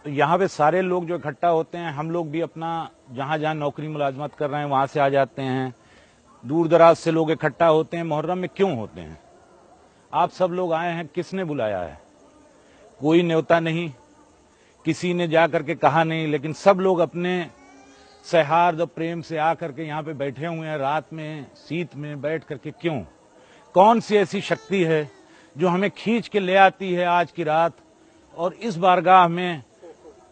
تو یہاں پہ سارے لوگ جو اکٹھا ہوتے ہیں، ہم لوگ بھی اپنا جہاں جہاں نوکری ملازمت کر رہے ہیں وہاں سے آ جاتے ہیں، دور دراز سے لوگ اکٹھا ہوتے ہیں۔ محرم میں کیوں ہوتے ہیں؟ آپ سب لوگ آئے ہیں، کس نے بلایا ہے؟ کوئی نیوتا نہیں، کسی نے جا کر کے کہا نہیں، لیکن سب لوگ اپنے سہارد اور پریم سے آ کر کے یہاں پہ بیٹھے ہوئے ہیں، رات میں سیت میں بیٹھ کر کے۔ کیوں؟ کون سی ایسی شکتی ہے جو ہمیں کھینچ کے لے آتی ہے آج کی رات اور اس بارگاہ میں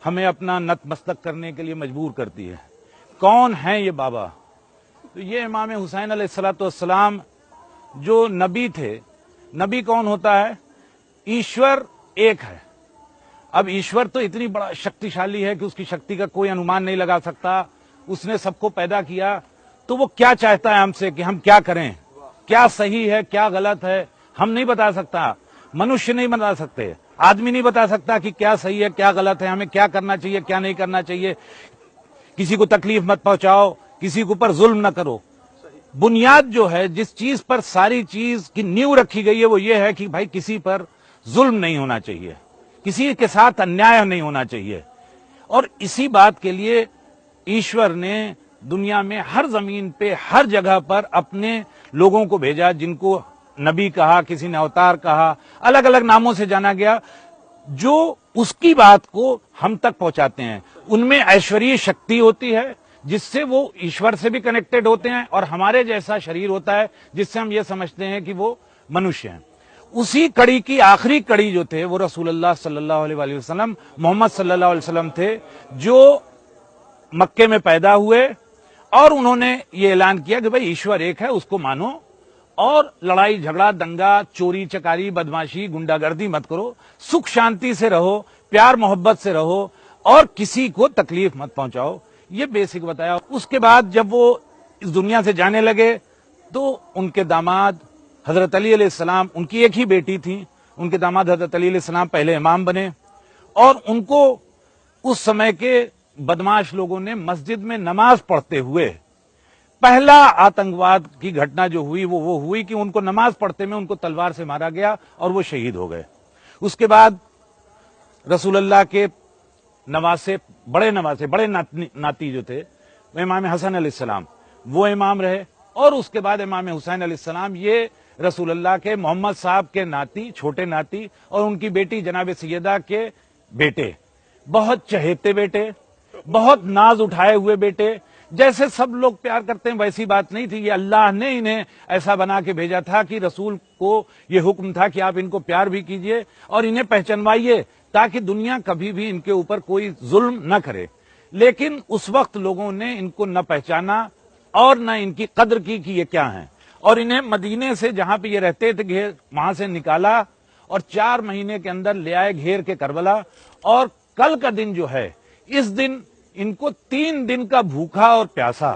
ہمیں اپنا نت مستک کرنے کے لیے مجبور کرتی ہے؟ کون ہیں یہ بابا؟ تو یہ امام حسین علیہ الصلوۃ والسلام جو نبی تھے۔ نبی کون ہوتا ہے؟ ایشور ایک ہے۔ اب ایشور تو اتنی بڑا شکتیشالی ہے کہ اس کی شکتی کا کوئی انومان نہیں لگا سکتا۔ اس نے سب کو پیدا کیا، تو وہ کیا چاہتا ہے ہم سے کہ ہم کیا کریں، کیا صحیح ہے کیا غلط ہے، ہم نہیں بتا سکتا، منشیہ نہیں بتا سکتے، آدمی نہیں بتا سکتا کہ کیا صحیح ہے کیا غلط ہے، ہمیں کیا کرنا چاہیے کیا نہیں کرنا چاہیے۔ کسی کو تکلیف مت پہنچاؤ، کسی کے اوپر ظلم نہ کرو۔ بنیاد جو ہے جس چیز پر ساری چیز کی نیو رکھی گئی ہے وہ یہ ہے کہ بھائی کسی پر ظلم نہیں ہونا چاہیے، کسی کے ساتھ انیاء نہیں ہونا چاہیے۔ اور اسی بات کے لیے ایشور نے دنیا میں ہر زمین پہ ہر جگہ پر اپنے لوگوں کو بھیجا، جن کو نبی کہا، کسی نے اوتار کہا، الگ الگ ناموں سے جانا گیا، جو اس کی بات کو ہم تک پہنچاتے ہیں۔ ان میں ایشوری شکتی ہوتی ہے جس سے وہ ایشور سے بھی کنیکٹڈ ہوتے ہیں، اور ہمارے جیسا شریر ہوتا ہے جس سے ہم یہ سمجھتے ہیں کہ وہ منشیہ ہیں۔ اسی کڑی کی آخری کڑی جو تھے وہ رسول اللہ صلی اللہ علیہ وآلہ وسلم، محمد صلی اللہ علیہ وسلم تھے، جو مکے میں پیدا ہوئے اور انہوں نے یہ اعلان کیا کہ بھئی ایشور ایک ہے، اس کو مانو، اور لڑائی جھگڑا دنگا چوری چکاری بدماشی گنڈا گردی مت کرو، سکھ شانتی سے رہو، پیار محبت سے رہو، اور کسی کو تکلیف مت پہنچاؤ۔ یہ بیسک بتایا۔ اس کے بعد جب وہ اس دنیا سے جانے لگے تو ان کے داماد حضرت علی علیہ السلام، ان کی ایک ہی بیٹی تھی، ان کے داماد حضرت علی علیہ السلام پہلے امام بنے، اور ان کو اس سمے کے بدماش لوگوں نے مسجد میں نماز پڑھتے ہوئے، پہلا آتنکواد کی گھٹنا جو ہوئی وہ ہوئی کہ ان کو نماز پڑھتے میں ان کو تلوار سے مارا گیا اور وہ شہید ہو گئے۔ اس کے بعد رسول اللہ کے نواسے، بڑے ناتی جو تھے وہ امام حسن علیہ السلام، وہ امام رہے، اور اس کے بعد امام حسین علیہ السلام، یہ رسول اللہ کے محمد صاحب کے ناتی، چھوٹے ناتی، اور ان کی بیٹی جناب سیدہ کے بیٹے، بہت چہیتے بیٹے، بہت ناز اٹھائے ہوئے بیٹے۔ جیسے سب لوگ پیار کرتے ہیں ویسی بات نہیں تھی، یہ اللہ نے انہیں ایسا بنا کے بھیجا تھا کہ رسول کو یہ حکم تھا کہ آپ ان کو پیار بھی کیجئے اور انہیں پہچنوائیے تاکہ دنیا کبھی بھی ان کے اوپر کوئی ظلم نہ کرے۔ لیکن اس وقت لوگوں نے ان کو نہ پہچانا اور نہ ان کی قدر کی کہ یہ کیا ہیں، اور انہیں مدینے سے جہاں پہ یہ رہتے تھے وہاں سے نکالا اور 4 مہینے کے اندر لے آئے گھیر کے کربلا۔ اور کل کا دن جو ہے، اس دن ان کو 3 دن کا بھوکا اور پیاسا،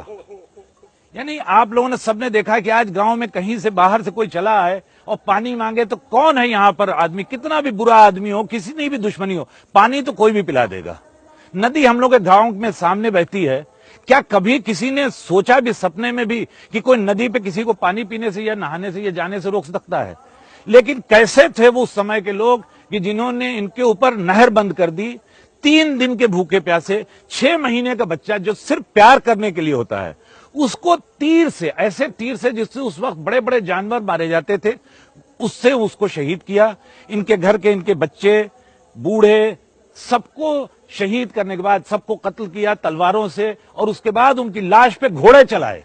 یعنی آپ لوگوں نے سب نے دیکھا کہ آج گاؤں میں کہیں سے باہر سے کوئی چلا آئے اور پانی مانگے تو کون ہے یہاں پر آدمی، کتنا بھی برا آدمی ہو، کسی نے بھی دشمنی ہو، پانی تو کوئی بھی پلا دے گا۔ ندی ہم لوگ کے گاؤں میں سامنے بہتی ہے، کیا کبھی کسی نے سوچا بھی سپنے میں بھی کہ کوئی ندی پہ کسی کو پانی پینے سے یا نہانے سے یا جانے سے روک سکتا ہے؟ لیکن کیسے تھے وہ اس سمے کے لوگ کہ جنہوں نے ان کے اوپر نہر بند کر دی، 3 دن کے بھوکے پیاسے، 6 مہینے کا بچہ جو صرف پیار کرنے کے لیے ہوتا ہے، اس کو تیر سے، ایسے تیر سے جس سے اس وقت بڑے بڑے جانور مارے جاتے تھے، اس سے اس کو شہید کیا۔ ان کے گھر کے، ان کے بچے، بوڑھے، سب کو شہید کرنے کے بعد سب کو قتل کیا تلواروں سے، اور اس کے بعد ان کی لاش پہ گھوڑے چلائے۔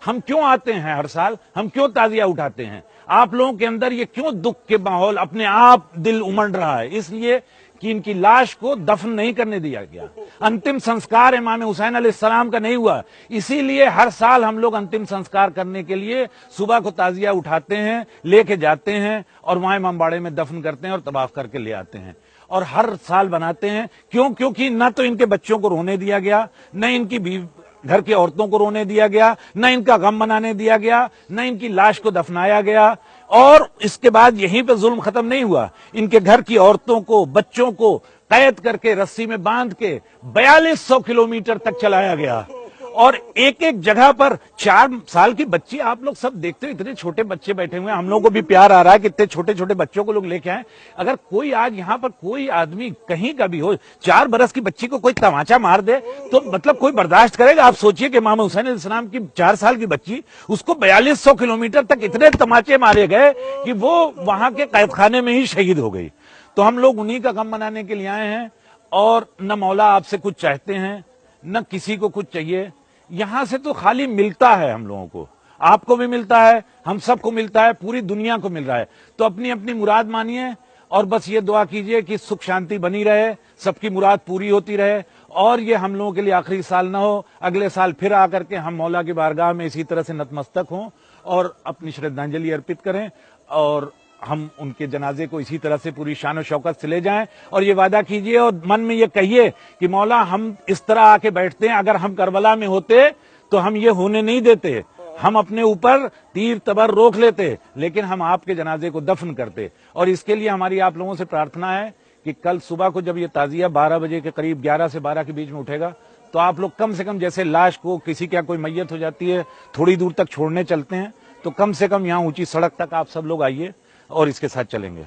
ہم کیوں آتے ہیں ہر سال، ہم کیوں تعزیہ اٹھاتے ہیں؟ آپ لوگوں کے اندر یہ کیوں دکھ کے ماحول اپنے آپ دل امنڈ رہا ہے؟ اس لیے کہ ان کی لاش کو دفن نہیں کرنے دیا گیا، انتم سنسکار امام حسین علیہ السلام کا نہیں ہوا۔ اسی لیے ہر سال ہم لوگ انتم سنسکار کرنے کے لیے صبح کو تعزیہ اٹھاتے ہیں، لے کے جاتے ہیں اور وہاں امام باڑے میں دفن کرتے ہیں اور طواف کر کے لے آتے ہیں، اور ہر سال بناتے ہیں۔ کیوں؟ کیونکہ نہ تو ان کے بچوں کو رونے دیا گیا، نہ ان کی گھر کی عورتوں کو رونے دیا گیا، نہ ان کا غم منانے دیا گیا، نہ ان کی لاش کو دفنایا گیا۔ اور اس کے بعد یہیں پہ ظلم ختم نہیں ہوا، ان کے گھر کی عورتوں کو، بچوں کو قید کر کے رسی میں باندھ کے 4200 کلومیٹر تک چلایا گیا، اور ایک ایک جگہ پر 4 سال کی بچی, آپ لوگ سب دیکھتے ہو اتنے چھوٹے بچے بیٹھے ہوئے ہیں, ہم لوگوں کو بھی پیار آ رہا ہے کہ اتنے چھوٹے چھوٹے بچوں کو لوگ لے کے آئیں. اگر کوئی آج یہاں پر کوئی آدمی کہیں کا بھی ہو 4 برس کی بچی کو کوئی تماچا مار دے تو مطلب کوئی برداشت کرے گا؟ آپ سوچئے کہ امام حسین علیہ السلام کی 4 سال کی بچی, اس کو 4200 کلومیٹر تک اتنے تماچے مارے گئے کہ وہ وہاں کے قید خانے میں ہی شہید ہو گئی. تو ہم لوگ انہی کا غم منانے کے لیے آئے ہیں, اور نہ مولا آپ سے کچھ چاہتے ہیں نہ کسی کو کچھ چاہیے. یہاں سے تو خالی ملتا ہے ہم لوگوں کو, آپ کو بھی ملتا ہے, ہم سب کو ملتا ہے, پوری دنیا کو مل رہا ہے. تو اپنی اپنی مراد مانیے اور بس یہ دعا کیجئے کہ سکھ شانتی بنی رہے, سب کی مراد پوری ہوتی رہے, اور یہ ہم لوگوں کے لیے آخری سال نہ ہو, اگلے سال پھر آ کر کے ہم مولا کی بارگاہ میں اسی طرح سے نتمستک ہوں اور اپنی شردھانجلی ارپت کریں, اور ہم ان کے جنازے کو اسی طرح سے پوری شان و شوکت سے لے جائیں. اور یہ وعدہ کیجئے اور من میں یہ کہیے کہ مولا ہم اس طرح آ کے بیٹھتے ہیں, اگر ہم کربلا میں ہوتے تو ہم یہ ہونے نہیں دیتے, ہم اپنے اوپر تیر تبر روک لیتے, لیکن ہم آپ کے جنازے کو دفن کرتے. اور اس کے لیے ہماری آپ لوگوں سے پرارتھنا ہے کہ کل صبح کو جب یہ تعزیہ 12 بجے کے قریب 11 سے 12 کے بیچ میں اٹھے گا, تو آپ لوگ کم سے کم جیسے لاش کو کسی کا کوئی میت ہو جاتی ہے تھوڑی دور تک چھوڑنے چلتے ہیں, تو کم سے کم یہاں اونچی سڑک تک آپ سب لوگ آئیے اور اس کے ساتھ چلیں گے.